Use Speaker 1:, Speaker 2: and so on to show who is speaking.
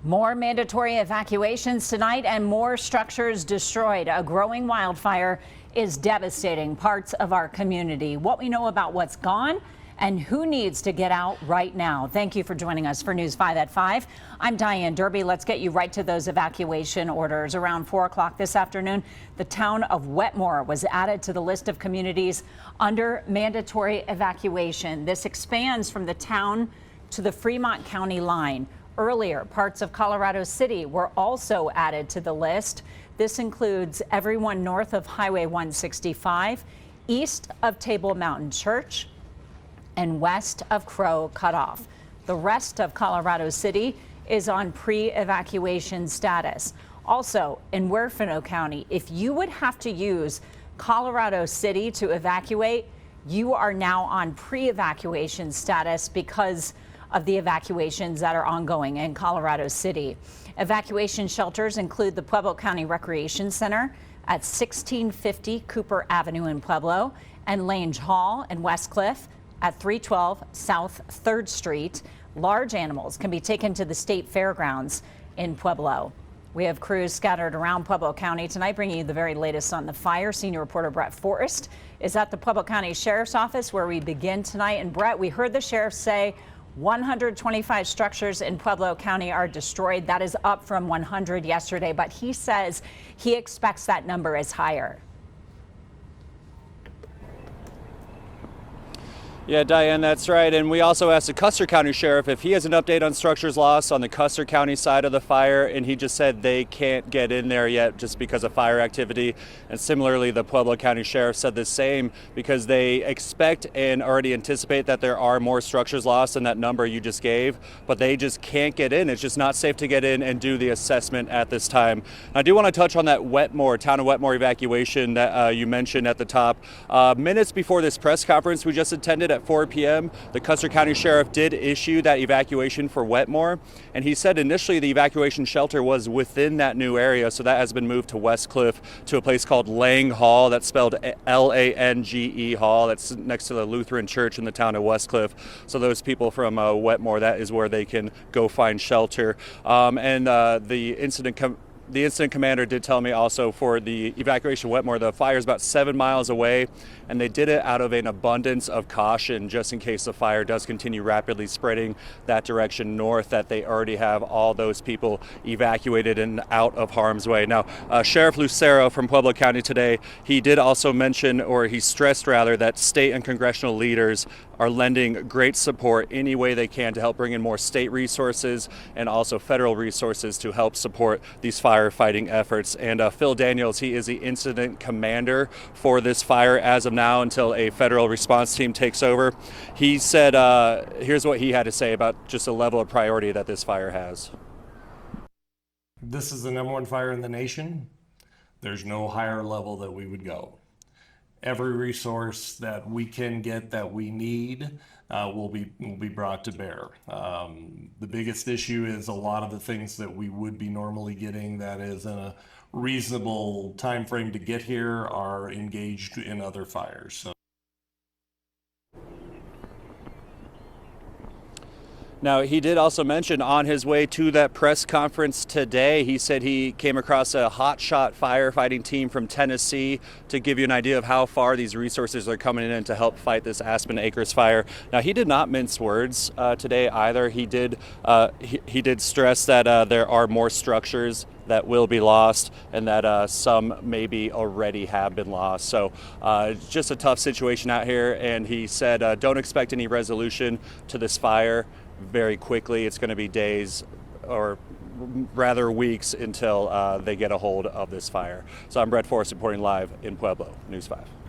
Speaker 1: More mandatory evacuations tonight and more structures destroyed. A growing wildfire is devastating parts of our community. What we know about what's gone and who needs to get out right now. Thank you for joining us for News 5 at 5. I'm Diane Derby. Let's get you right to those evacuation orders. Around 4 o'clock this afternoon, the town of Wetmore was added to the list of communities under mandatory evacuation. This expands from the town to the Fremont County line. Earlier, parts of Colorado City were also added to the list. This includes everyone north of Highway 165, east of Table Mountain Church, and west of Crow Cutoff. The rest of Colorado City is on pre-evacuation status. Also, in Huerfano County, if you would have to use Colorado City to evacuate, you are now on pre-evacuation status because of the evacuations that are ongoing in Colorado City. Evacuation shelters include the Pueblo County Recreation Center at 1650 Cooper Avenue in Pueblo and Lange Hall in Westcliff at 312 South 3rd Street. Large animals can be taken to the state fairgrounds in Pueblo. We have crews scattered around Pueblo County tonight, bringing you the very latest on the fire. Senior reporter Brett Forrest is at the Pueblo County Sheriff's Office, where we begin tonight. And Brett, we heard the sheriff say 125 structures in Pueblo County are destroyed. That is up from 100 yesterday, but he says he expects that number is higher.
Speaker 2: Yeah, Diane, that's right. And we also asked the Custer County Sheriff if he has an update on structures lost on the Custer County side of the fire, and he just said they can't get in there yet just because of fire activity. And similarly, the Pueblo County Sheriff said the same because they expect and already anticipate that there are more structures lost than that number you just gave, but they just can't get in. It's just not safe to get in and do the assessment at this time. I do want to touch on that town of Wetmore evacuation that you mentioned at the top. Minutes before this press conference we just attended at 4 p.m., the Custer County Sheriff did issue that evacuation for Wetmore, and he said initially the evacuation shelter was within that new area, so that has been moved to Westcliff to a place called Lange Hall. That's spelled Lange Hall. That's next to the Lutheran Church in the town of Westcliff. So those people from Wetmore, that is where they can go find shelter. The incident commander did tell me also for the evacuation of Wetmore, the fire is about 7 miles away, and they did it out of an abundance of caution just in case the fire does continue rapidly spreading that direction north, that they already have all those people evacuated and out of harm's way. Now, Sheriff Lucero from Pueblo County today, he did also mention, or he stressed rather, that state and congressional leaders are lending great support any way they can to help bring in more state resources and also federal resources to help support these firefighting efforts. And Phil Daniels, he is the incident commander for this fire as of now until a federal response team takes over. He said, here's what he had to say about just the level of priority that this fire has.
Speaker 3: This is the #1 fire in the nation. There's no higher level that we would go. Every resource that we can get that we need will be brought to bear. The biggest issue is a lot of the things that we would be normally getting that is in a reasonable time frame to get here are engaged in other fires. So.
Speaker 2: Now, he did also mention on his way to that press conference today, he said he came across a hotshot firefighting team from Tennessee to give you an idea of how far these resources are coming in to help fight this Aspen Acres Fire. Now, he did not mince words today either. He did stress that there are more structures that will be lost and that some maybe already have been lost. So just a tough situation out here. And he said, don't expect any resolution to this fire very quickly. It's going to be days or rather weeks until they get a hold of this fire. So I'm Brett Forrest reporting live in Pueblo, News 5.